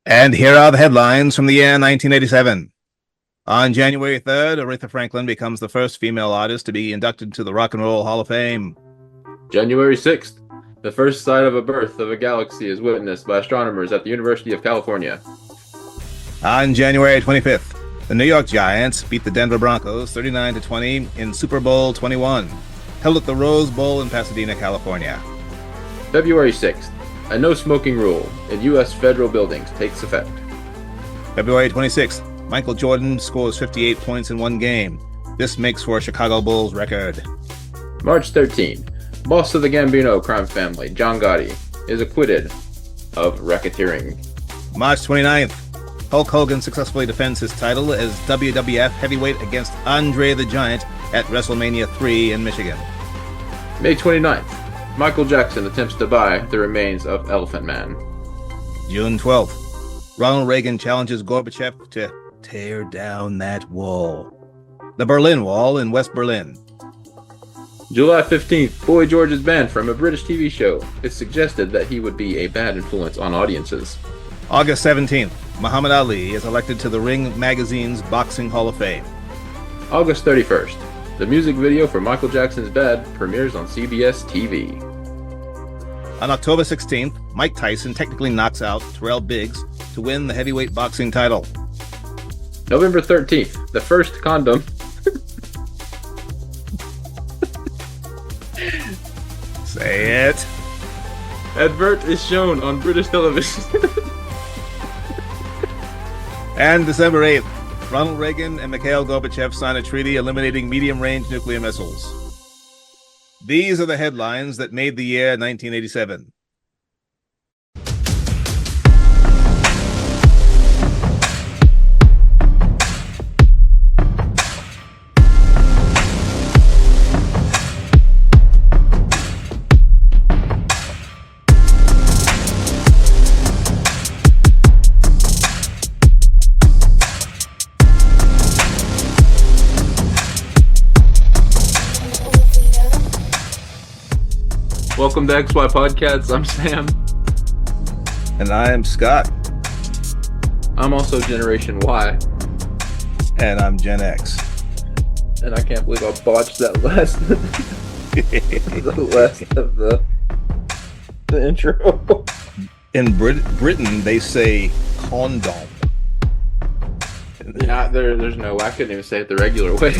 And here are the headlines from the year 1987. On January 3rd, Aretha Franklin becomes the first female artist to be inducted to the Rock and Roll Hall of Fame. January 6th, the first sign of a birth of a galaxy is witnessed by astronomers at the University of California. On January 25th, the New York Giants beat the Denver Broncos 39-20 in Super Bowl 21, held at the Rose Bowl in Pasadena, California. February 6th, a no-smoking rule in U.S. federal buildings takes effect. February 26th, Michael Jordan scores 58 points in one game. This makes for a Chicago Bulls record. March 13th, boss of the Gambino crime family, John Gotti, is acquitted of racketeering. March 29th, Hulk Hogan successfully defends his title as WWF heavyweight against Andre the Giant at WrestleMania 3 in Michigan. May 29th, Michael Jackson attempts to buy the remains of Elephant Man. June 12th, Ronald Reagan challenges Gorbachev to tear down that wall. The Berlin Wall in West Berlin. July 15th, Boy George is banned from a British TV show. It's suggested that he would be a bad influence on audiences. August 17th, Muhammad Ali is elected to the Ring Magazine's Boxing Hall of Fame. August 31st, the music video for Michael Jackson's Bad premieres on CBS TV. On October 16th, Mike Tyson technically knocks out Terrell Biggs to win the heavyweight boxing title. November 13th, the first condom. Say it. Advert is shown on British television. And December 8th, Ronald Reagan and Mikhail Gorbachev sign a treaty eliminating medium-range nuclear missiles. These are the headlines that made the year 1987. Welcome to XY Podcasts. I'm Sam. And I am Scott. I'm also Generation Y. And I'm Gen X. And I can't believe I botched that last the last of the intro. In Britain, they say condom. Yeah, there's no way. I couldn't even say it the regular way.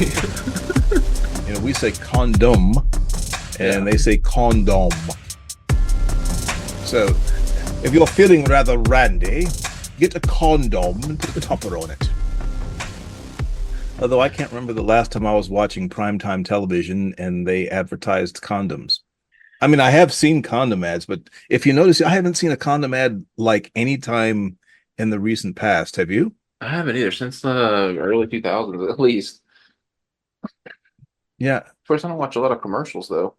We say condom, and they say condom. So, if you're feeling rather randy, get a condom and put a topper on it. Although I can't remember the last time I was watching primetime television and they advertised condoms. I mean, I have seen condom ads, but if you notice, I haven't seen a condom ad like any time in the recent past. Have you? I haven't either, since the early 2000s at least. Yeah. Of course, I don't watch a lot of commercials, though.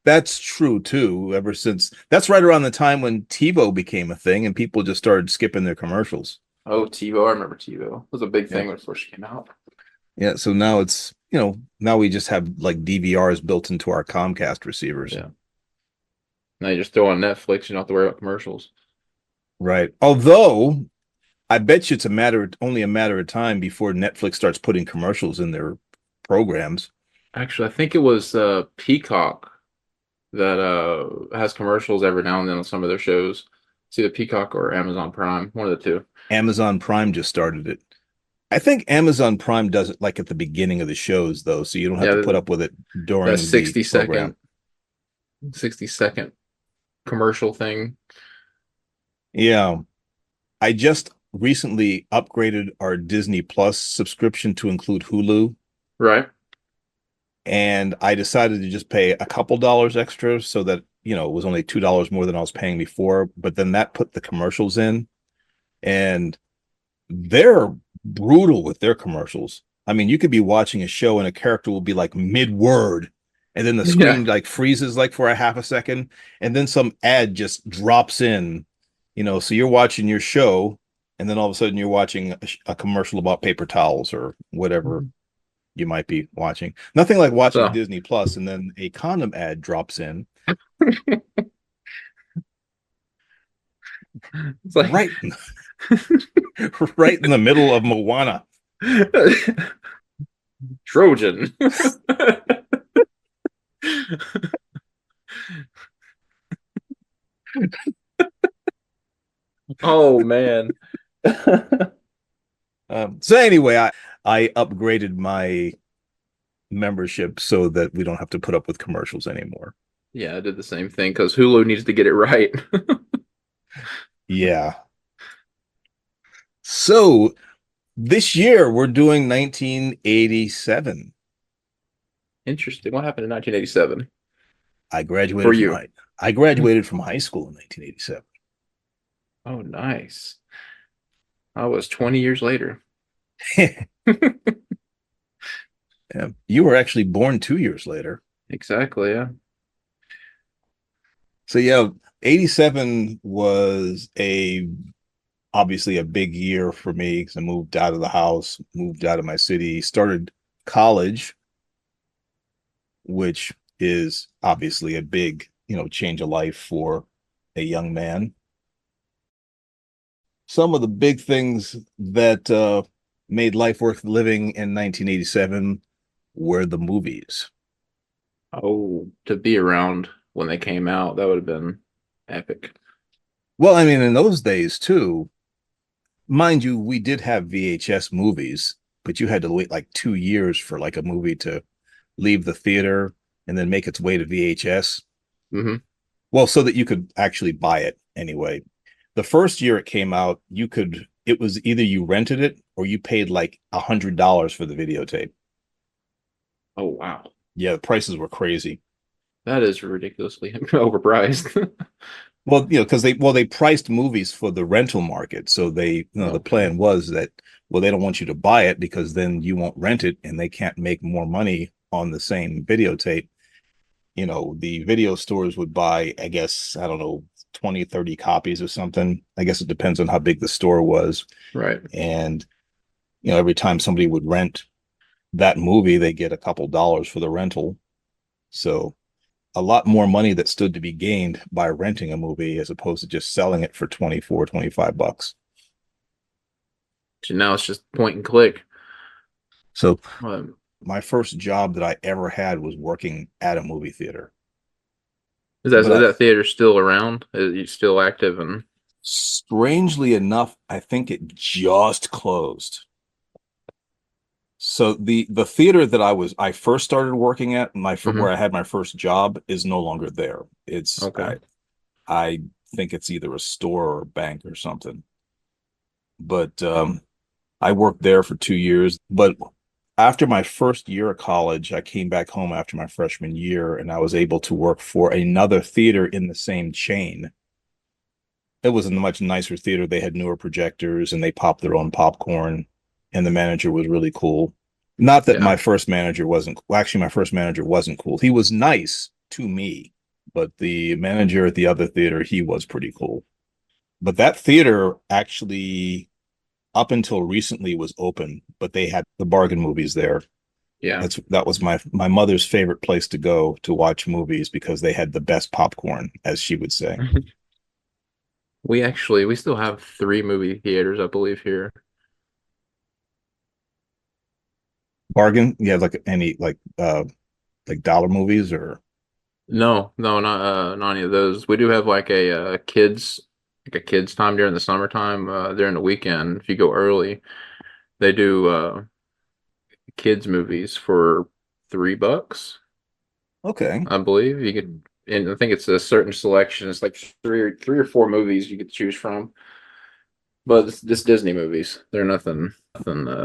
That's true, too, ever since. That's right around the time when TiVo became a thing and people just started skipping their commercials. Oh, TiVo. I remember TiVo. It was a big thing when it first came out. Yeah, so now it's, now we just have like DVRs built into our Comcast receivers. Yeah. Now you just throw on Netflix, you don't have to worry about commercials. Right. Although, I bet you it's only a matter of time before Netflix starts putting commercials in their programs. Actually, I think it was Peacock that has commercials every now and then on some of their shows. It's either Peacock or Amazon Prime, one of the two. Amazon Prime just started it. I think Amazon Prime does it like at the beginning of the shows, though, so you don't have to put up with it during the 60-second commercial thing. Yeah. I just recently upgraded our Disney Plus subscription to include Hulu. Right. And I decided to just pay a couple dollars extra so that, it was only $2 more than I was paying before. But then that put the commercials in. And they're brutal with their commercials. I mean, you could be watching a show and a character will be like mid-word. And then the screen like freezes like for a half a second. And then some ad just drops in, so you're watching your show. And then all of a sudden you're watching a commercial about paper towels or whatever you might be watching. Nothing like watching Disney Plus and then a condom ad drops in. It's like, right. right in the middle of Moana. Trojan. Oh man. So anyway, I upgraded my membership so that we don't have to put up with commercials anymore. Yeah, I did the same thing because Hulu needs to get it right. Yeah. So this year we're doing 1987. Interesting. What happened in 1987 I for graduated from you? high I graduated from high school in 1987. Oh, nice. I was 20 years later. Yeah. You were actually born 2 years later. Exactly, yeah. So yeah, 87 was a obviously a big year for me because I moved out of the house, moved out of my city, started college, which is obviously a big, change of life for a young man. Some of the big things that made life worth living in 1987 were the movies. Oh, to be around when they came out, that would have been epic. Well, I mean, in those days too, mind you, we did have VHS movies, but you had to wait like 2 years for like a movie to leave the theater and then make its way to VHS. Hmm. Well, so that you could actually buy it anyway. The first year it came out, it was either you rented it or you paid like $100 for the videotape. Oh, wow. Yeah, the prices were crazy. That is ridiculously overpriced. Well, because they priced movies for the rental market. So the Okay. plan was that, well, they don't want you to buy it because then you won't rent it and they can't make more money on the same videotape. The video stores would buy, I guess, I don't know, 20, 30 copies or something. I guess it depends on how big the store was. Right. And, every time somebody would rent that movie, they get a couple dollars for the rental. So a lot more money that stood to be gained by renting a movie as opposed to just selling it for 24, $25. So now it's just point and click. So Um, my first job that I ever had was working at a movie theater. is But that theater still around? Is it still active? And strangely enough, I think it just closed. So the theater that I first started working at, where hmm. I had my first job, is no longer there. It's Okay. I think it's either a store or a bank or something. But I worked there for 2 years. But after my first year of college, I came back home after my freshman year, and I was able to work for another theater in the same chain. It was a much nicer theater. They had newer projectors and they popped their own popcorn, and the manager was really cool. Not that Yeah. my first manager wasn't, well, actually, my first manager wasn't cool. He was nice to me, but the manager at the other theater, he was pretty cool. But that theater actually, up until recently, was open, but they had the bargain movies there. Yeah. That was my mother's favorite place to go to watch movies because they had the best popcorn, as she would say. We still have three movie theaters, I believe, here. Bargain, yeah, like dollar movies or No, no, not any of those. We do have like a kids time during the summertime, during the weekend. If you go early, they do kids movies for $3, okay. I believe. You could, and I think it's a certain selection. It's like three or four movies you could choose from. But it's just Disney movies. They're nothing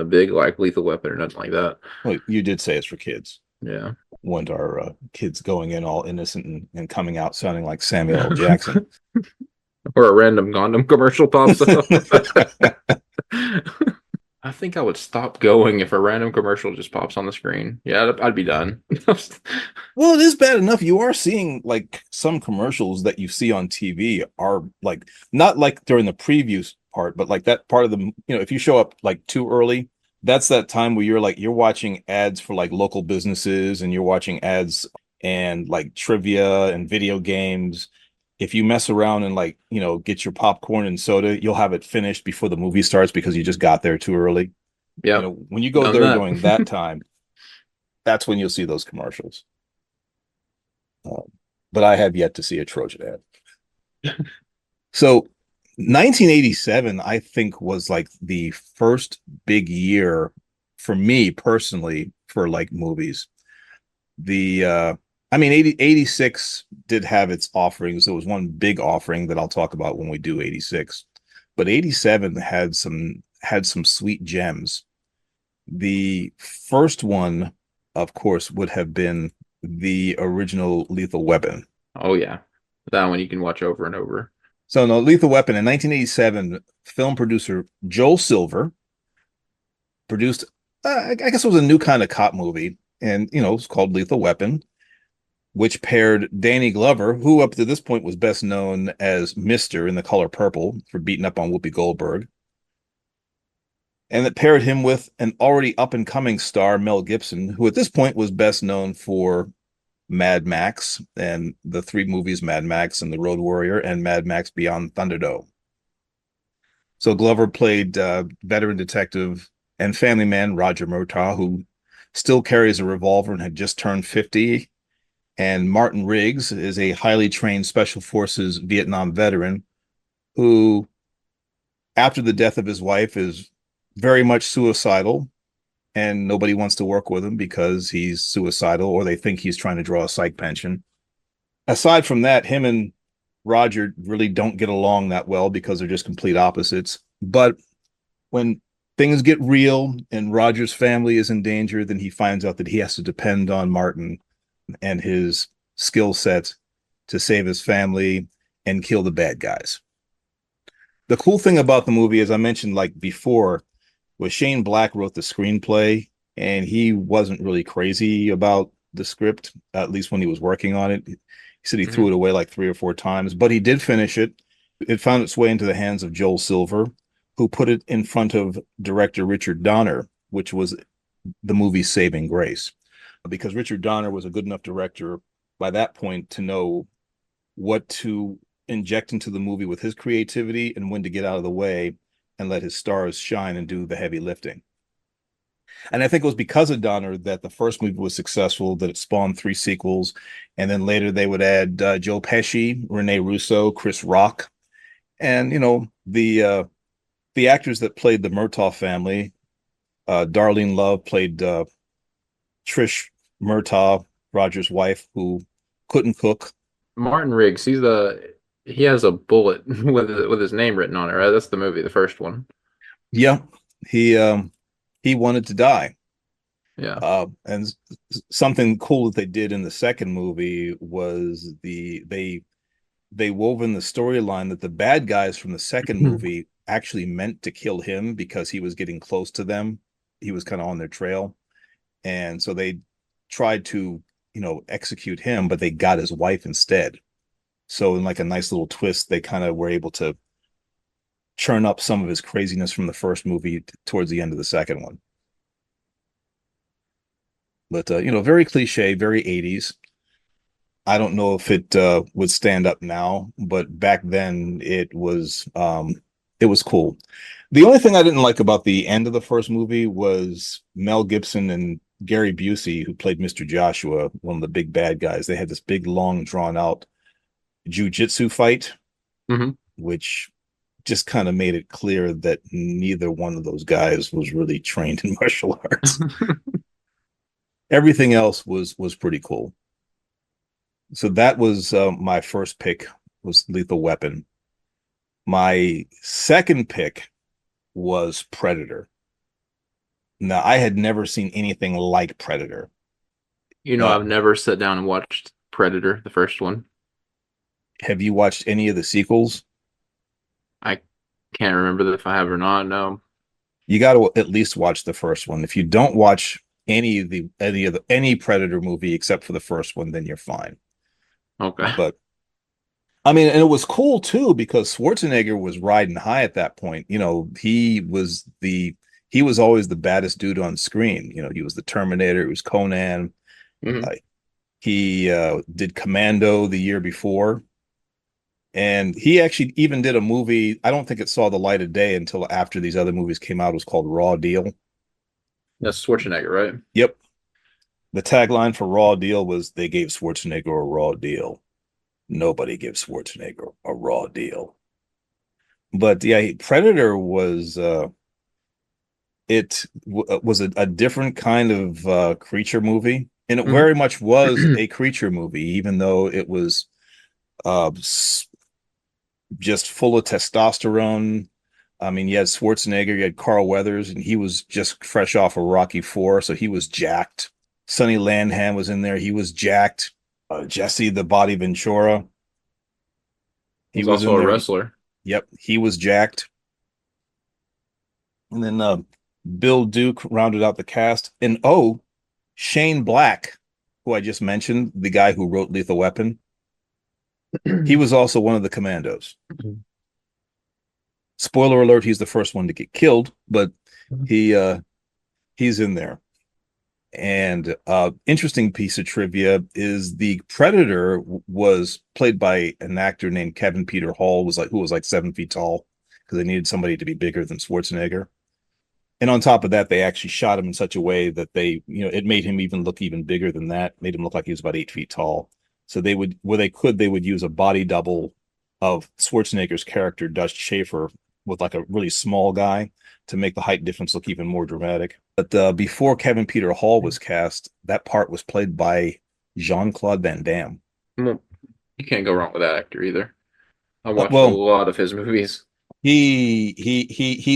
big like Lethal Weapon or nothing like that. Well, you did say it's for kids. Yeah. Want our kids going in all innocent and coming out sounding like Samuel L. Jackson. Or a random Gundam commercial pops up. I think I would stop going if a random commercial just pops on the screen. Yeah, I'd be done. Well, it is bad enough. You are seeing like some commercials that you see on TV are like not like during the previews part, but like that part of if you show up like too early, that's that time where you're watching ads for like local businesses and you're watching ads and like trivia and video games. if you mess around and like, get your popcorn and soda, you'll have it finished before the movie starts because you just got there too early. Yep, When you go done there that. during that time, that's when you'll see those commercials. But I have yet to see a Trojan ad. So 1987, I think, was like the first big year for me personally for like movies. I mean, 86 did have its offerings. There was one big offering that I'll talk about when we do 86, but 87 had some sweet gems. The first one, of course, would have been the original Lethal Weapon. Oh yeah, that one you can watch over and over. So no, Lethal Weapon in 1987, film producer Joel Silver produced, I guess it was a new kind of cop movie, and it's called Lethal Weapon, which paired Danny Glover, who up to this point was best known as Mister in The Color Purple for beating up on Whoopi Goldberg, and it paired him with an already up and coming star, Mel Gibson, who at this point was best known for Mad Max and the three movies Mad Max and The Road Warrior and Mad Max Beyond Thunderdome. So Glover played veteran detective and family man Roger Murtaugh, who still carries a revolver and had just turned 50. And Martin Riggs is a highly trained Special Forces Vietnam veteran who, after the death of his wife, is very much suicidal, and nobody wants to work with him because he's suicidal or they think he's trying to draw a psych pension. Aside from that, him and Roger really don't get along that well because they're just complete opposites. But when things get real and Roger's family is in danger, then he finds out that he has to depend on Martin and his skill sets to save his family and kill the bad guys. The cool thing about the movie, as I mentioned like before, was Shane Black wrote the screenplay, and he wasn't really crazy about the script, at least when he was working on it. He said he threw it away like 3 or 4 times, but he did finish it. It found its way into the hands of Joel Silver, who put it in front of director Richard Donner, which was the movie's saving grace, because Richard Donner was a good enough director by that point to know what to inject into the movie with his creativity and when to get out of the way and let his stars shine and do the heavy lifting. And I think it was because of Donner that the first movie was successful, that it spawned 3 sequels. And then later they would add Joe Pesci, Rene Russo, Chris Rock. And, the actors that played the Murtaugh family, Darlene Love played Trish Murtaugh, Roger's wife, who couldn't cook. Martin Riggs, he has a bullet with his name written on it, right? That's the movie, the first one. Yeah, he wanted to die. Yeah. And something cool that they did in the second movie was they wove in the storyline that the bad guys from the second movie actually meant to kill him because he was getting close to them. He was kind of on their trail. And so they tried to, execute him, but they got his wife instead. So in like a nice little twist, they kind of were able to churn up some of his craziness from the first movie towards the end of the second one. But very cliche, very 80s. I don't know if it would stand up now, but back then it was cool. The only thing I didn't like about the end of the first movie was Mel Gibson and Gary Busey, who played Mr. Joshua, one of the big bad guys. They had this big, long, drawn out jujitsu fight, Mm-hmm. which just kind of made it clear that neither one of those guys was really trained in martial arts. Everything else was pretty cool. So that was my first pick, was Lethal Weapon. My second pick was Predator. Now, I had never seen anything like Predator. I've never sat down and watched Predator, the first one. Have you watched any of the sequels? I can't remember if I have or not. No. You got to at least watch the first one. If you don't watch any Predator movie except for the first one, then you're fine. Okay. But I mean, and it was cool too because Schwarzenegger was riding high at that point. He was always the baddest dude on screen. He was the Terminator. He was Conan. Mm-hmm. He did Commando the year before. And he actually even did a movie. I don't think it saw the light of day until after these other movies came out. It was called Raw Deal. That's Schwarzenegger, right? Yep. The tagline for Raw Deal was they gave Schwarzenegger a raw deal. Nobody gives Schwarzenegger a raw deal. But yeah, Predator was was a different kind of creature movie, and it Mhm. very much was a creature movie, even though it was uh, just full of testosterone. I mean, you had Schwarzenegger, you had Carl Weathers, and he was just fresh off of Rocky Four, so he was jacked. Sonny Landham was in there; he was jacked. Jesse the Body Ventura, he He's was also in a there. wrestler. Yep, he was jacked. And then Bill Duke rounded out the cast. And oh, Shane Black, who I just mentioned, the guy who wrote Lethal Weapon, he was also one of the commandos. Spoiler alert, he's the first one to get killed, but he he's in there. And interesting piece of trivia is the Predator was played by an actor named Kevin Peter Hall, was like who was like 7 feet tall because they needed somebody to be bigger than Schwarzenegger. And on top of that, they actually shot him in such a way that it made him even look even bigger than that, made him look like he was about 8 feet tall. So they would, where they could, they would use a body double of Schwarzenegger's character, Dutch Schaefer, with like a really small guy to make the height difference look even more dramatic. But before Kevin Peter Hall was cast, that part was played by Jean-Claude Van Damme. Well, you can't go wrong with that actor either. I watched a Well, lot of his movies. he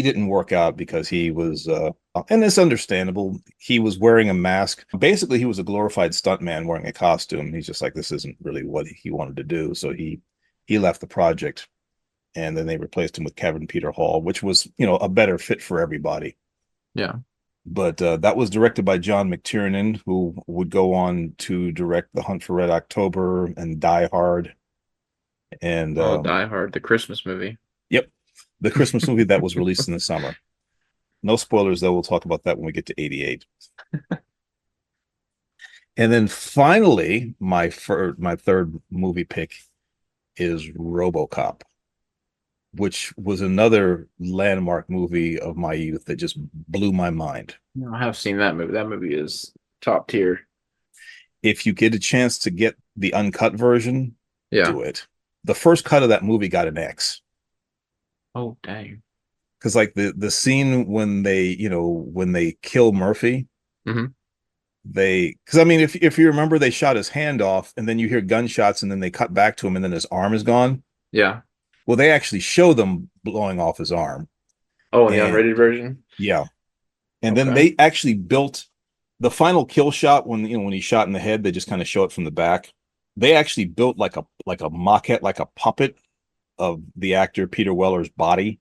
didn't work out because he was and it's understandable. He was wearing a mask. Basically, he was a glorified stuntman wearing a costume. He's just like this isn't really what he wanted to do. So he left the project, and then they replaced him with Kevin Peter Hall, which was, a better fit for everybody. Yeah. But that was directed by John McTiernan, who would go on to direct The Hunt for Red October and Die Hard. And Oh, Die Hard, the Christmas movie. yep, the Christmas movie that was released in the summer. No spoilers, though. We'll talk about that when we get to 88. And then finally, my third movie pick is RoboCop, which was another landmark movie of my youth that just blew my mind. I have seen that movie. That movie is top tier. If you get a chance to get the uncut version, Yeah. do it. The first cut of that movie got an X. Oh, dang. Because like the scene when they kill Murphy, Hmm. because I mean, if you remember, they shot his hand off, and then you hear gunshots, and then they cut back to him, and then his arm is gone. Yeah. Well, they actually show them blowing off his arm, Oh, in the and unrated version? yeah, and then Okay. they actually built the final kill shot when he's shot in the head. They just kind of show it from the back. They actually built like a maquette, like a puppet of the actor Peter Weller's body,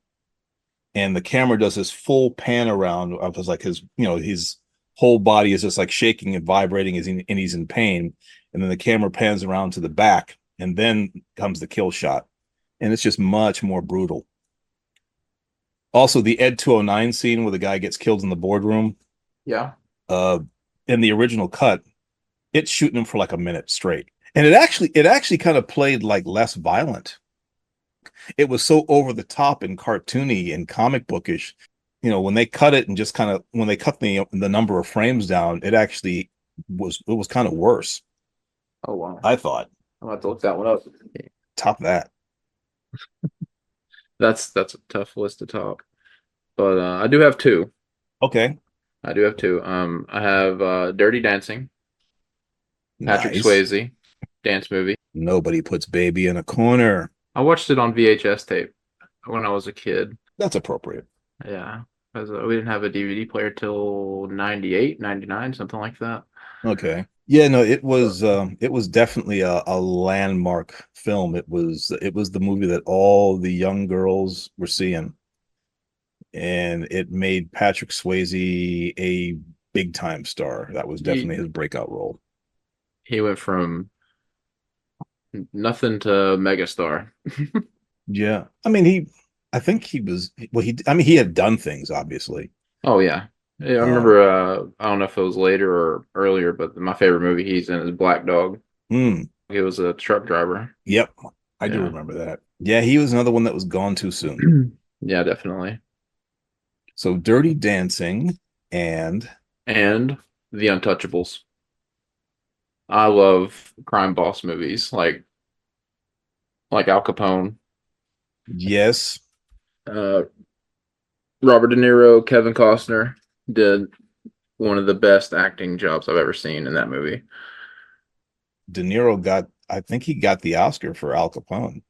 and the camera does this full pan around of his whole body is just like shaking and vibrating and he's in pain, and then the camera pans around to the back, and then comes the kill shot, and it's just much more brutal. Also, the Ed 209 scene where the guy gets killed in the boardroom, Yeah. uh, in the original cut, it's shooting him for like a minute straight, and it actually kind of played like less violent. It was so over the top and cartoony and comic bookish. When they cut it and just kind of when they cut the number of frames down, it was kind of worse. Oh, wow. I thought. I'm about to look that one up. Top that. That's a tough list to top. But I do have two. Okay. I do have two. I have Dirty Dancing, Patrick Nice. Swayze, dance movie. Nobody puts baby in a corner. I watched it on VHS tape when I was a kid. That's appropriate. Yeah, because we didn't have a DVD player till 98, 99, something like that. Okay. Yeah, no, it was definitely a landmark film. It was the movie that all the young girls were seeing, and it made Patrick Swayze a big time star. That was He definitely his breakout role. he went from nothing to megastar. Yeah. I mean, I think he was, well, I mean, he had done things, obviously. Oh yeah. Yeah, I Um, remember I don't know if it was later or earlier, but my favorite movie he's in is Black Dog. hmm, He was a truck driver. yep. I do Yeah. remember that. Yeah, he was another one that was gone too soon. Yeah, definitely. So Dirty Dancing and And The Untouchables. I love crime boss movies like Al Capone, yes, uh, Robert De Niro, Kevin Costner did one of the best acting jobs I've ever seen in that movie. De Niro got, I think he got the Oscar for Al Capone,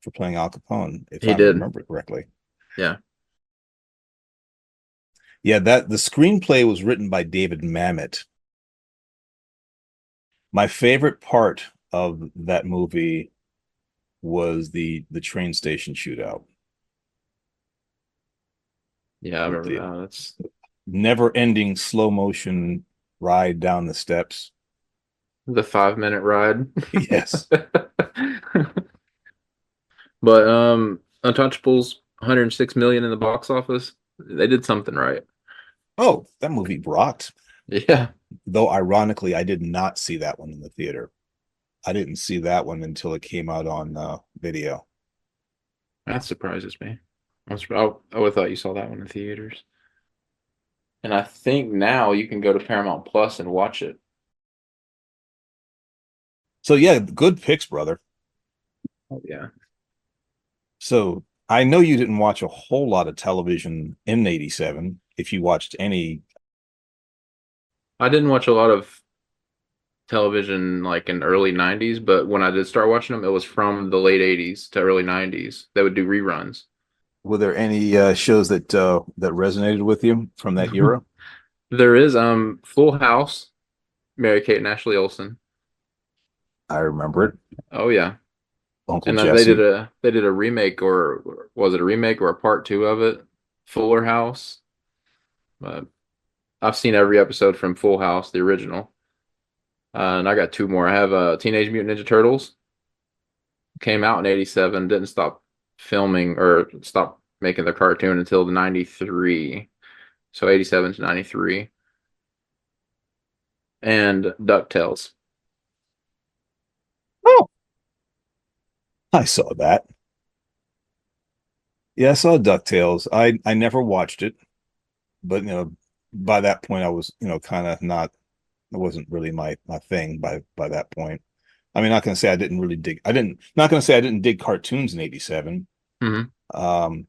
for playing Al Capone, if He I did. remember correctly. Yeah. Yeah, that the screenplay was written by David Mamet. My favorite part of that movie was the train station shootout. Yeah, I remember The that. That's never-ending slow motion ride down the steps. the 5 minute ride. Yes. But Untouchables, 106 million in the box office. They did something right. Oh, that movie rocked. Yeah, Though ironically, I did not see that one in the theater. I didn't see that one until it came out on video. that surprises me. I would have thought you saw that one in theaters. And I think now you can go to Paramount Plus and watch it. So yeah, good picks, brother. Oh, yeah. So I know you didn't watch a whole lot of television in '87. If you watched any, I didn't watch a lot of television like in early 90s, but when I did start watching them, it was from the late 80s to early 90s. They would do reruns. were there any shows that resonated with you from that era? There is Full House, Mary Kate and Ashley Olsen. I remember it. Oh yeah. Uncle And then they did Jesse. a remake, or was it a remake or a part two of it? Fuller House. But I've seen every episode from Full House, the original. And I got two more. I have Teenage Mutant Ninja Turtles. Came out in '87. Didn't stop filming or stop making the cartoon until the '93. So '87 to '93. And DuckTales. Oh, I saw that. Yeah, I saw DuckTales. I never watched it, but by that point I was, kind of not, it wasn't really my thing by that point. I mean, not gonna say I didn't really dig. I didn't not gonna say I didn't dig cartoons in '87. Hmm. Um,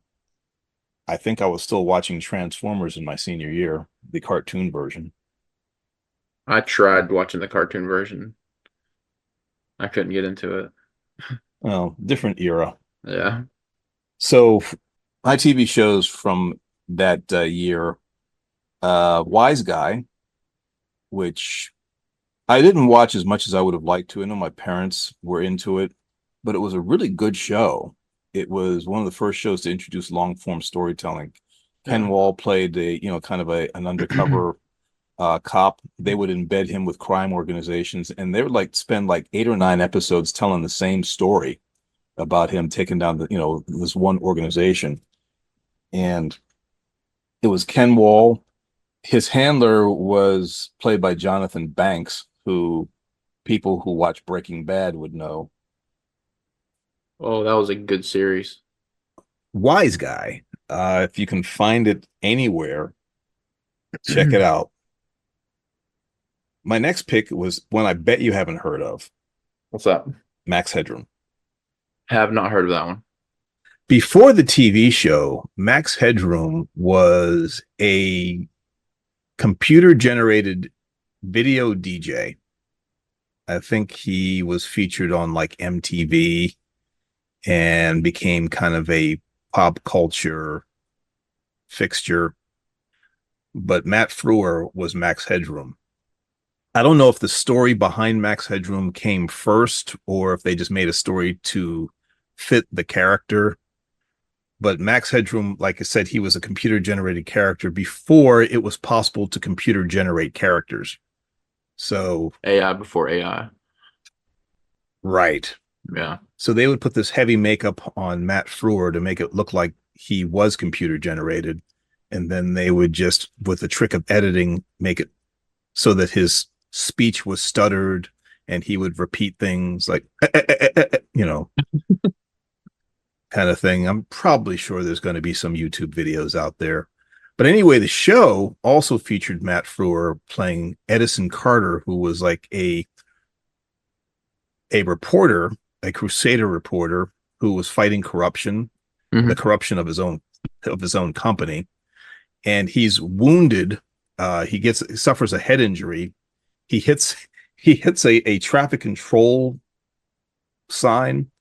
I think I was still watching Transformers in my senior year, the cartoon version. I tried watching the cartoon version. I couldn't get into it. Well, different era. Yeah. So my TV shows from that year, Wise Guy, which I didn't watch as much as I would have liked to. I know my parents were into it, but it was a really good show. It was one of the first shows to introduce long form storytelling. Ken Yeah. Wall played kind of an undercover cop. They would embed him with crime organizations, and they would like spend like 8 or 9 episodes telling the same story about him taking down this one organization. And it was Ken Wall. His handler was played by Jonathan Banks, who people who watch Breaking Bad would know. Oh, that was a good series. Wise Guy. If you can find it anywhere, check it out. My next pick was one I bet you haven't heard of, What's that? Max Headroom. Have not heard of that one. Before the TV show, Max Headroom was a computer generated video DJ. I think he was featured on like MTV and became kind of a pop culture fixture. But Matt Frewer was Max Headroom. I don't know if the story behind Max Headroom came first or if they just made a story to fit the character. But Max Headroom, like I said, he was a computer generated character before it was possible to computer generate characters. So, AI before AI. right. Yeah. So they would put this heavy makeup on Matt Frewer to make it look like he was computer generated. And then they would just, with the trick of editing, make it so that his speech was stuttered and he would repeat things like, you know. kind of thing. I'm probably sure there's going to be some YouTube videos out there. But anyway, the show also featured Matt Frewer playing Edison Carter, who was like a reporter, a crusader reporter who was fighting corruption, the Hmm. corruption of his own company, and he's wounded. He suffers a head injury. He hits he hits a traffic control sign,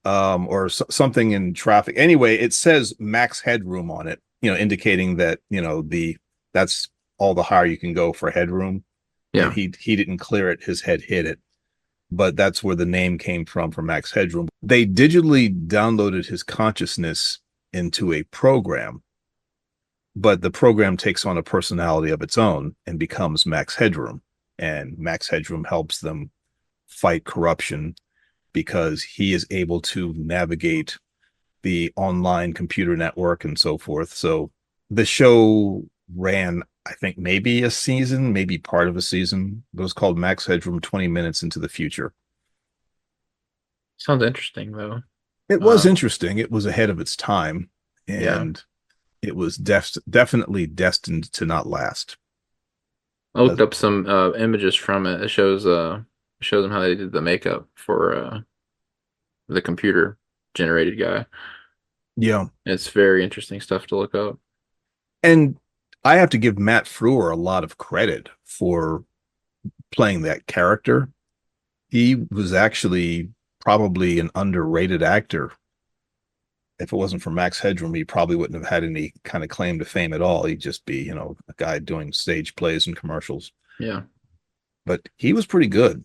or something in traffic. Anyway, it says max headroom on it, indicating that the that's all the higher you can go for headroom. And Yeah. he didn't clear it; his head hit it. But that's where the name came from for Max Headroom. They digitally downloaded his consciousness into a program, but the program takes on a personality of its own and becomes Max Headroom. And Max Headroom helps them fight corruption because he is able to navigate the online computer network and so forth. So the show ran, I think, maybe a season, maybe part of a season. It was called Max Headroom 20 Minutes into the Future. Sounds interesting though. It was Uh, interesting. It was ahead of its time, yeah. and it was definitely destined to not last. I Uh, looked up some images from it. It shows them how they did the makeup for the computer generated guy. yeah. It's very interesting stuff to look up. And I have to give Matt Frewer a lot of credit for playing that character. He was actually probably an underrated actor. If it wasn't for Max Headroom, he probably wouldn't have had any kind of claim to fame at all. He'd just be, a guy doing stage plays and commercials. Yeah. But he was pretty good.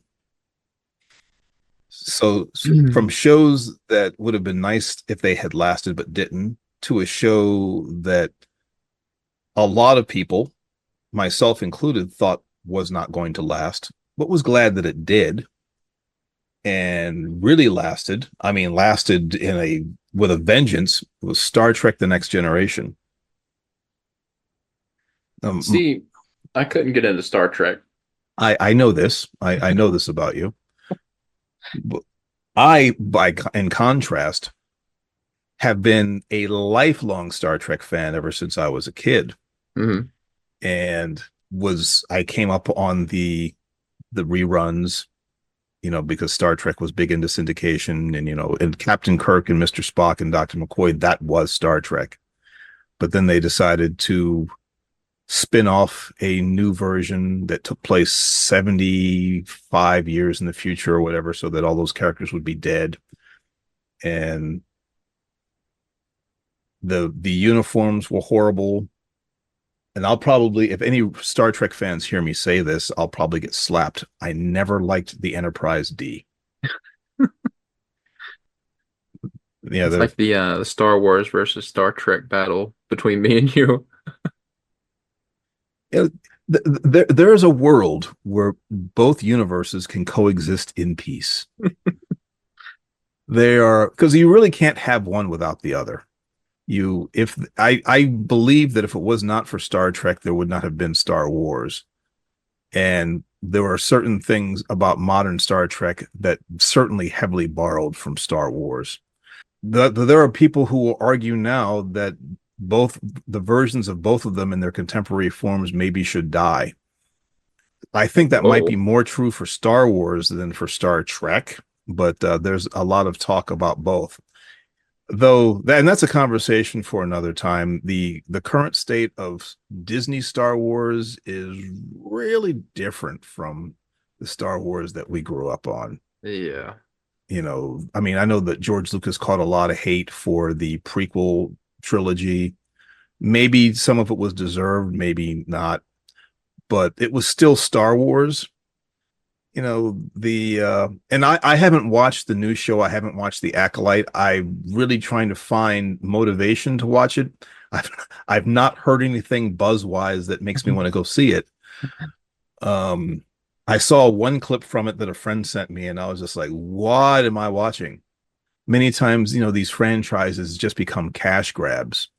So from shows that would have been nice if they had lasted but didn't, to a show that a lot of people, myself included, thought was not going to last, but was glad that it did and really lasted. I mean, lasted in a with a vengeance. It was Star Trek: The Next Generation. Um, See, I couldn't get into Star Trek. I know this. I know this about you. But I, in contrast, have been a lifelong Star Trek fan ever since I was a kid, Hmm. and I came up on the reruns, because Star Trek was big into syndication, and and Captain Kirk and Mr. Spock and Dr. McCoy, that was Star Trek. But then they decided to spin off a new version that took place 75 years in the future or whatever, so that all those characters would be dead. And the uniforms were horrible. And I'll probably, if any Star Trek fans hear me say this, I'll probably get slapped. I never liked the Enterprise D. Yeah, It's like the Star Wars versus Star Trek battle between me and you. there is a world where both universes can coexist in peace. They are, because you really can't have one without the other. If I believe that if it was not for Star Trek, there would not have been Star Wars. And there are certain things about modern Star Trek that certainly heavily borrowed from Star Wars. There are people who will argue now that both the versions of both of them in their contemporary forms maybe should die. I think that might be Oh, more true for Star Wars than for Star Trek, but there's a lot of talk about both. And that's a conversation for another time. The current state of Disney Star Wars is really different from the Star Wars that we grew up on. yeah. I mean, I know that George Lucas caught a lot of hate for the prequel trilogy. Maybe some of it was deserved, maybe not, but it was still Star Wars. The and I haven't watched the new show. I haven't watched The Acolyte. I'm really trying to find motivation to watch it. I've I've not heard anything buzz wise that makes me want to go see it. Um, I saw one clip from it that a friend sent me, and I was just like, "What am I watching?" Many times, these franchises just become cash grabs.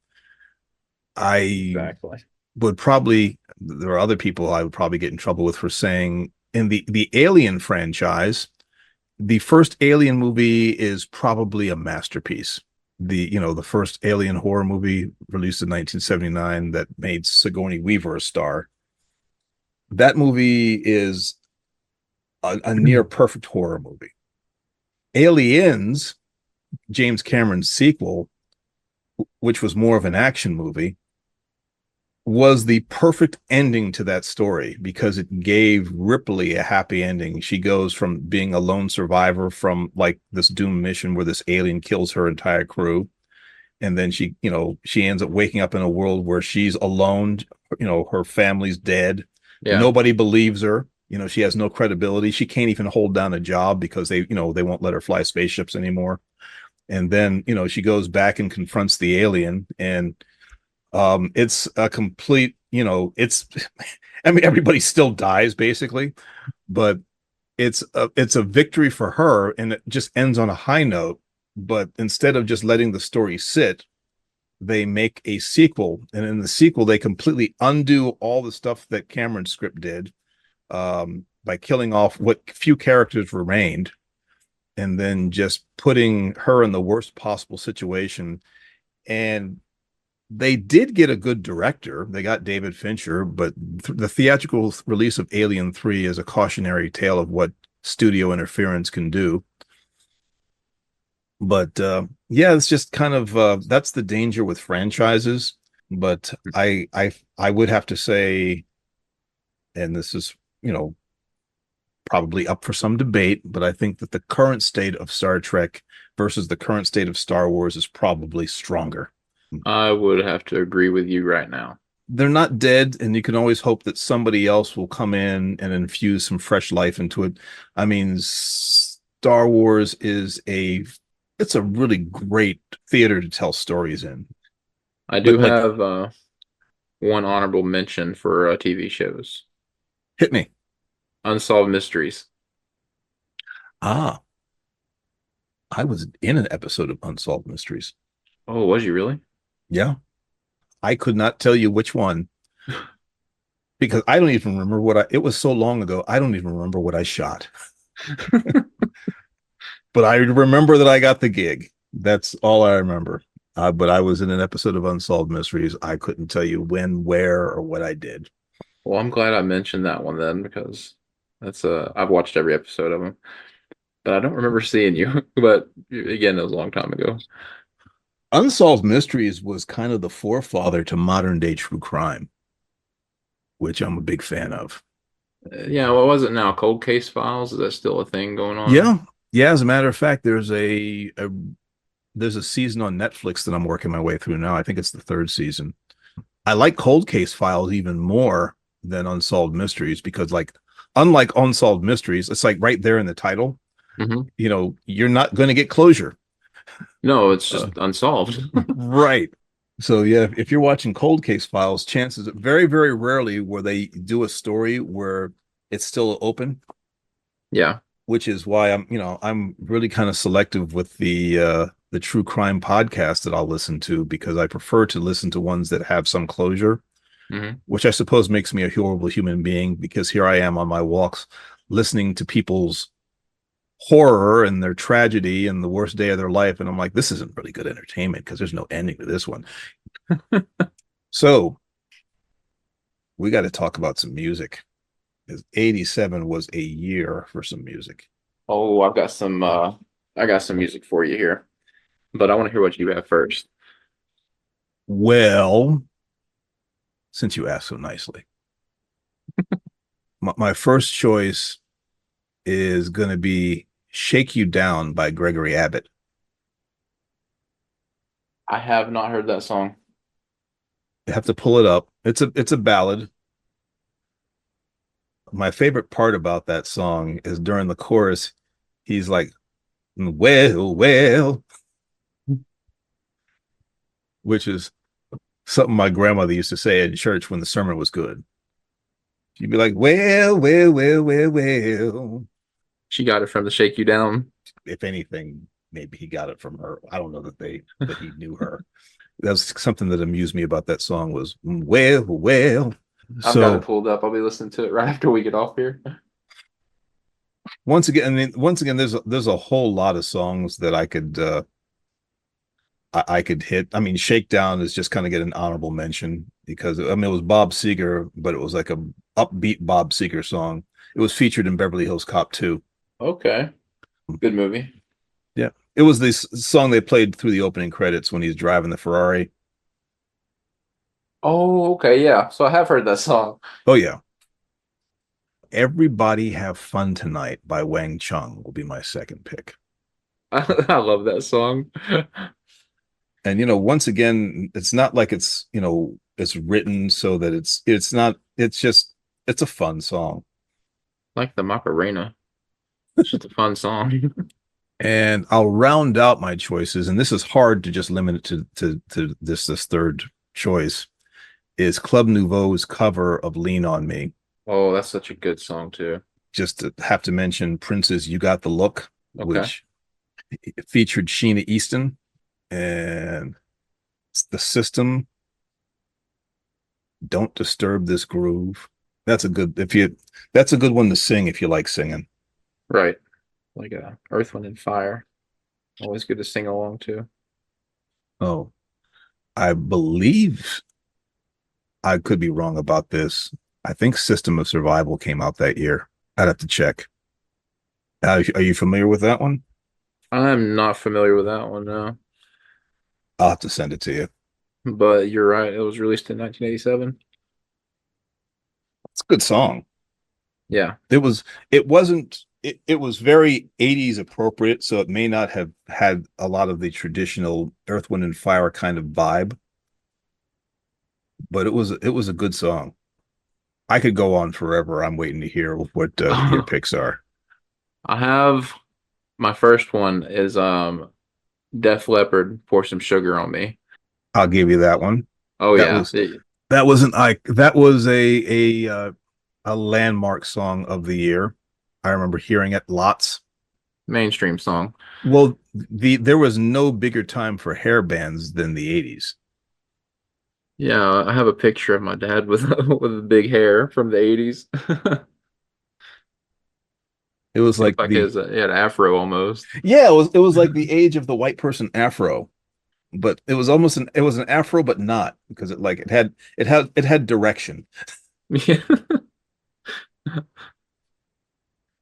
I Exactly. would probably There are other people I would probably get in trouble with for saying in the Alien franchise, the first Alien movie is probably a masterpiece. the first alien horror movie released in 1979 that made Sigourney Weaver a star. That movie is a near perfect horror movie. Aliens, James Cameron's sequel, which was more of an action movie, was the perfect ending to that story because it gave Ripley a happy ending. She goes from being a lone survivor from like this doomed mission where this alien kills her entire crew, and then she ends up waking up in a world where she's alone. Her family's dead. Yeah. Nobody believes her. She has no credibility. She can't even hold down a job because they won't let her fly spaceships anymore. And then she goes back and confronts the alien, and it's a complete, it's I mean, everybody still dies basically, but it's a victory for her, and it just ends on a high note. But instead of just letting the story sit, they make a sequel, and in the sequel they completely undo all the stuff that Cameron's script did, by killing off what few characters remained, and then just putting her in the worst possible situation. And they did get a good director. They got David Fincher, but the theatrical release of Alien 3 is a cautionary tale of what studio interference can do. But yeah, it's just kind of that's the danger with franchises. But I would have to say, and this is, probably up for some debate, but I think that the current state of Star Trek versus the current state of Star Wars is probably stronger. I would have to agree with you right now. They're not dead, and you can always hope that somebody else will come in and infuse some fresh life into it. I mean, Star Wars it's a really great theater to tell stories in. I do But like, have one honorable mention for TV shows. hit me. Unsolved Mysteries. Ah, I was in an episode of Unsolved Mysteries. Oh, was you really? Yeah. I could not tell you which one because I don't even remember it was so long ago. I don't even remember what I shot, but I remember that I got the gig. That's all I remember. But I was in an episode of Unsolved Mysteries. I couldn't tell you when, where, or what I did. Well, I'm glad I mentioned that one then because that's I've watched every episode of them, but I don't remember seeing you. But again, it was a long time ago. Unsolved Mysteries was kind of the forefather to modern day true crime, which I'm a big fan of. Yeah, what was it now? Cold Case Files? Is that still a thing going on? Yeah. Yeah. As a matter of fact, there's a season on Netflix that I'm working my way through now. I think it's the third season. I like Cold Case Files even more than Unsolved Mysteries because, like, unlike Unsolved Mysteries, it's like right there in the title. Hmm. You're not going to get closure. No, it's Uh, just unsolved. right. So yeah, if you're watching Cold Case Files, chances very, very rarely where they do a story where it's still open, Yeah. which is why I'm really kind of selective with the true crime podcast that I'll listen to because I prefer to listen to ones that have some closure, Hmm. which I suppose makes me a horrible human being because here I am on my walks listening to people's horror and their tragedy and the worst day of their life. And I'm like, this isn't really good entertainment because there's no ending to this one. So we got to talk about some music because 87 was a year for some music. Oh, I got some music for you here, but I want to hear what you have first. Well, since you asked so nicely, my first choice is going to be Shake You Down by Gregory Abbott. I have not heard that song. You have to pull it up. It's a ballad. My favorite part about that song is during the chorus, he's like, well, well, which is something my grandmother used to say in church when the sermon was good. She'd be like, well, well, well, well, well. She got it from the Shake You Down. If anything, maybe he got it from her. I don't know that he knew her. That's something that amused me about that song was well, well. I've got it So pulled up. I'll be listening to it right after we get off here. once again, there's a whole lot of songs that I could I could hit. I mean, Shakedown is just kind of get an honorable mention because I mean it was Bob Seger, but it was like a upbeat Bob Seger song. It was featured in Beverly Hills Cop 2. Okay, good movie. Yeah. It was this song they played through the opening credits when he's driving the Ferrari. Oh, okay, yeah. So I have heard that song. Oh yeah. Everybody Have Fun Tonight by Wang Chung will be my second pick. I love that song. And once again, it's not like it's written so that it's not it's just it's a fun song. Like the Macarena. It's just a fun song. And I'll round out my choices, and this is hard to just limit it to this third choice is Club Nouveau's cover of Lean on Me. Oh, that's such a good song too. Just to have to mention Prince's You Got the Look, Okay. which featured Sheena Easton and the System. Don't Disturb This Groove. That's a good if you that's a good one to sing if you like singing. Right. Like Earth, Wind, and Fire. Always good to sing along to. Oh, I believe I could be wrong about this. I think System of Survival came out that year. I'd have to check. Are you familiar with that one? I'm not familiar with that one, no. I'll have to send it to you. But you're right. It was released in 1987. It's a good song. Yeah. It was very 80s appropriate, so it may not have had a lot of the traditional Earth, Wind, and Fire kind of vibe, but it was a good song. I could go on forever. I'm waiting to hear what your picks are. I have my first one is Def Leppard, Pour Some Sugar on Me. I'll give you that one. Oh That yeah. was that wasn't I that was a landmark song of the year. I remember hearing it lots. Mainstream song. Well, there was no bigger time for hair bands than the 80s. Yeah, I have a picture of my dad with with big hair from the 80s. It was He like looked like the he had an afro almost. yeah, it was like the age of the white person afro, but it was an afro, but not because it had direction. Yeah.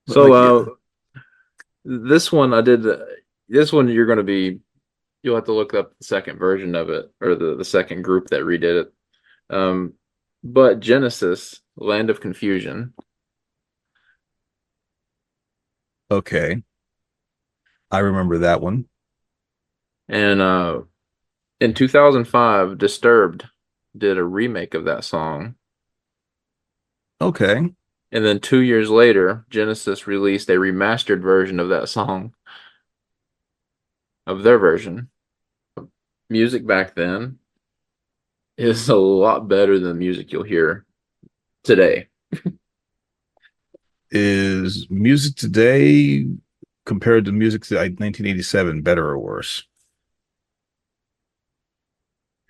But So like yeah, this one I did this one you're going to be you'll have to look up the second version of it or the second group that redid it. But Genesis, Land of Confusion, okay, I remember that one. and in 2005, Disturbed did a remake of that song, Okay, and then 2 years later, Genesis released a remastered version of that song of their version. Music back then is a lot better than the music you'll hear today. is music today compared to music to 1987 better or worse?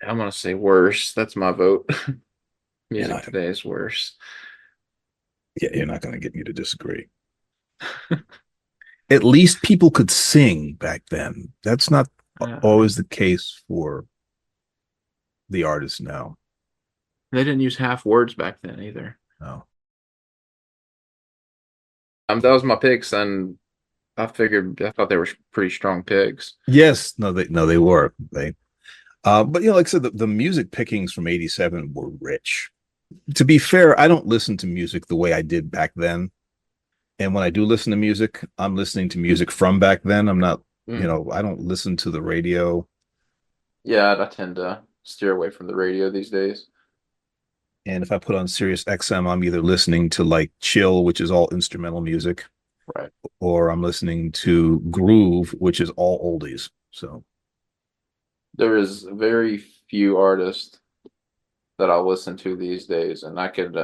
I'm gonna say worse. That's my vote. Yeah, Music today is worse. yeah, you're not going to get me to disagree. At least people could sing back then. That's not Uh, always the case for the artists now. they didn't use half words back then either. No. That was my picks, and I thought they were pretty strong picks. Yes, no, they were. But like I said, the music pickings from 87 were rich. To be fair, I don't listen to music the way I did back then. And when I do listen to music, I'm listening to music from back then. I'm not, Mm. I don't listen to the radio. Yeah, I tend to steer away from the radio these days. And if I put on Sirius XM, I'm either listening to like chill, which is all instrumental music, Right. or I'm listening to groove, which is all oldies. So, There is very few artists that I listen to these days, and I could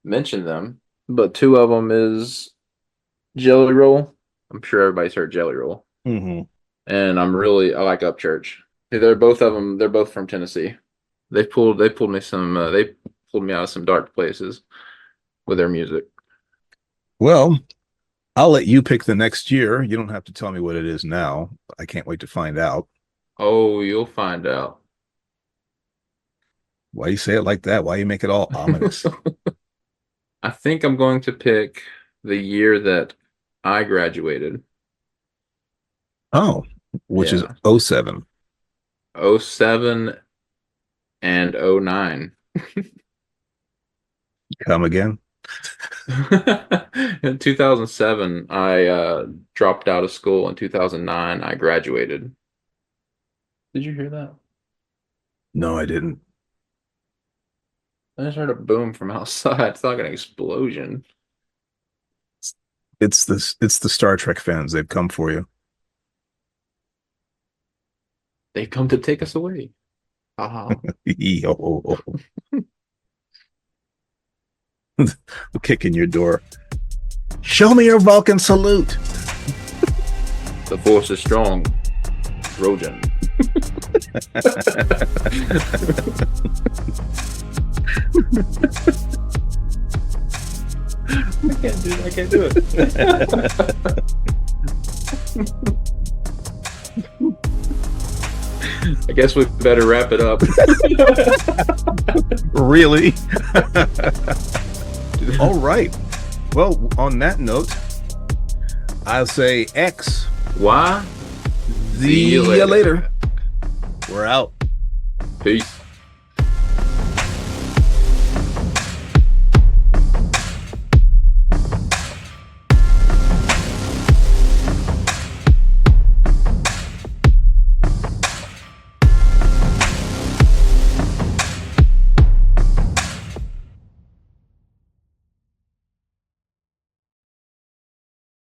mention them, but two of them is Jelly Roll. I'm sure everybody's heard Jelly Roll, mhm. and I like Upchurch. They're both of them. They're both from Tennessee. They pulled me out of some dark places with their music. Well, I'll let you pick the next year. You don't have to tell me what it is now. I can't wait to find out. Oh, you'll find out. Why you say it like that? Why you make it all ominous? I think I'm going to pick the year that I graduated. Oh, which is Yeah. '07. '07 and '09. Come again? In 2007, I dropped out of school. In 2009, I graduated. Did you hear that? No, I didn't. I just heard a boom from outside. It's like an explosion. It's the Star Trek fans. They've come for you. They come to take us away. Haha. Yo. Kick in your door. Show me your Vulcan salute. The force is strong. Trojan. I can't do it. I can't do it. I guess we better wrap it up. Really? All right. Well, on that note, I'll say X. Why? See you later. We're out. Peace.